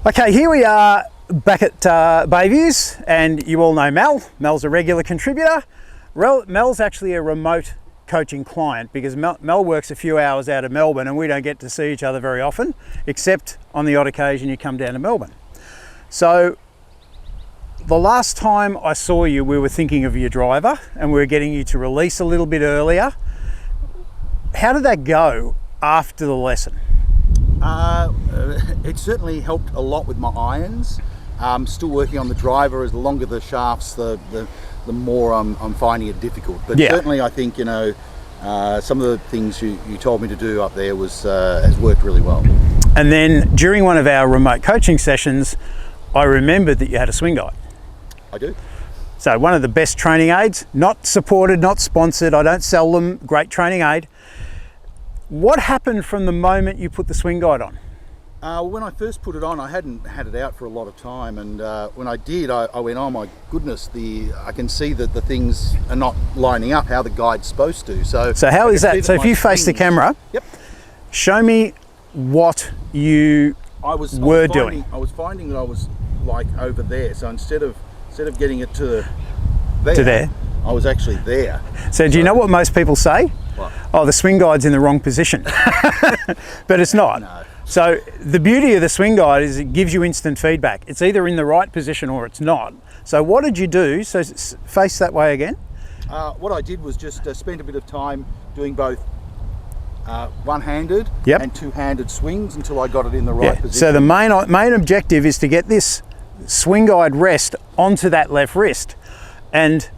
Okay, here we are back at Bayviews, and you all know Mel. Mel's a regular contributor. Mel's actually a remote coaching client because Mel works a few hours out of Melbourne and we don't get to see each other very often, except on the odd occasion you come down to Melbourne. So the last time I saw you, we were thinking of your driver and we were getting you to release a little bit earlier. How did that go after the lesson? It certainly helped a lot with my irons. Still working on the driver. As the longer the shafts, the more I'm finding it difficult. But yeah, certainly I think, you know, some of the things you told me to do up there has worked really well. And then during one of our remote coaching sessions, I remembered that you had a Swingyde. I do. So one of the best training aids, not supported, not sponsored. I don't sell them. Great training aid. What happened from the moment you put the Swingyde on? When I first put it on, I hadn't had it out for a lot of time, and when I did, I went, oh my goodness, I can see that the things are not lining up how the guide's supposed to. So how is that? So if you face the camera, yep, show me what you were doing. I was finding that I was like over there. So instead of getting it to there, I was actually there. So do you know what most people say? What? Oh, the Swingyde's in the wrong position. But it's not. No. So the beauty of the Swingyde is it gives you instant feedback. It's either in the right position or it's not. So what did you do? So face that way again. What I did was just spend a bit of time doing both one-handed and two-handed swings until I got it in the right position. So the main objective is to get this Swingyde rest onto that left wrist. And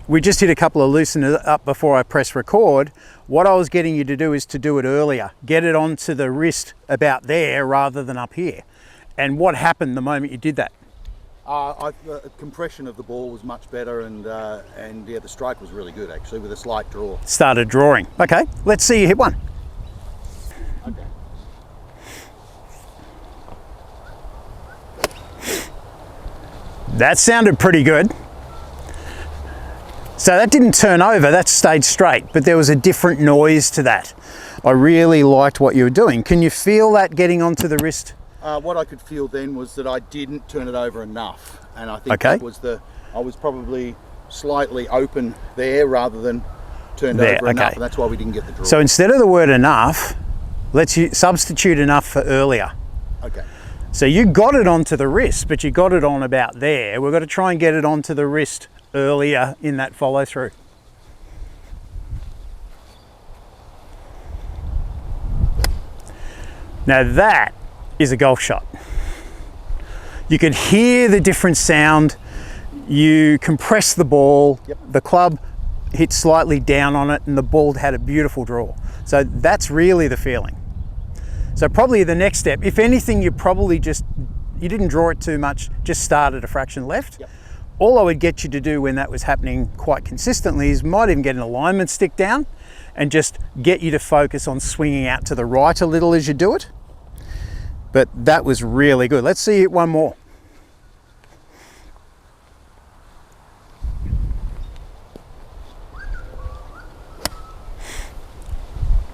we just did a couple of looseners up before I press record. What I was getting you to do is to do it earlier. Get it onto the wrist about there rather than up here. And what happened the moment you did that? The compression of the ball was much better, and yeah, the strike was really good actually with a slight draw. Started drawing. Okay, let's see you hit one. Okay. That sounded pretty good. So that didn't turn over, that stayed straight, but there was a different noise to that. I really liked what you were doing. Can you feel that getting onto the wrist? What I could feel then was that I didn't turn it over enough. And I think that was I was probably slightly open there rather than turned over enough, and that's why we didn't get the draw. So instead of the word enough, let's substitute enough for earlier. Okay. So you got it onto the wrist, but you got it on about there. We've got to try and get it onto the wrist earlier in that follow through. Now that is a golf shot. You can hear the different sound. You compress the ball, the club hit slightly down on it, and the ball had a beautiful draw. So that's really the feeling. So probably the next step, if anything, you didn't draw it too much, just started a fraction left. All I would get you to do when that was happening quite consistently is might even get an alignment stick down and just get you to focus on swinging out to the right a little as you do it. But that was really good. Let's see it one more.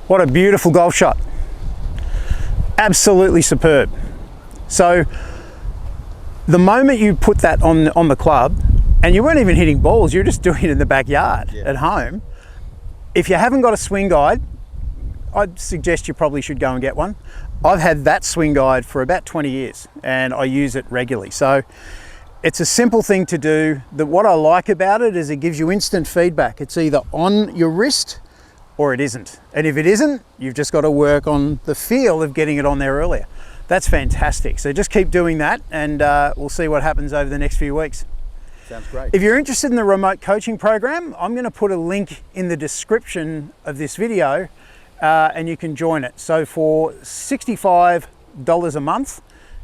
What a beautiful golf shot. Absolutely superb. So the moment you put that on the club, and you weren't even hitting balls, you're just doing it in the backyard at home. If you haven't got a Swingyde, I'd suggest you probably should go and get one. I've had that Swingyde for about 20 years and I use it regularly. So it's a simple thing to do. What I like about it is it gives you instant feedback. It's either on your wrist or it isn't. And if it isn't, you've just got to work on the feel of getting it on there earlier. That's fantastic. So just keep doing that and we'll see what happens over the next few weeks. Sounds great. If you're interested in the remote coaching program, I'm going to put a link in the description of this video and you can join it. So for $65 a month,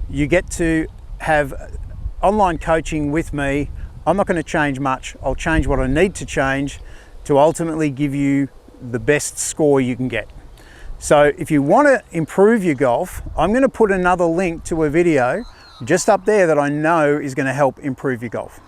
you get to have online coaching with me. I'm not going to change much. I'll change what I need to change to ultimately give you the best score you can get. So if you want to improve your golf, I'm going to put another link to a video just up there that I know is going to help improve your golf.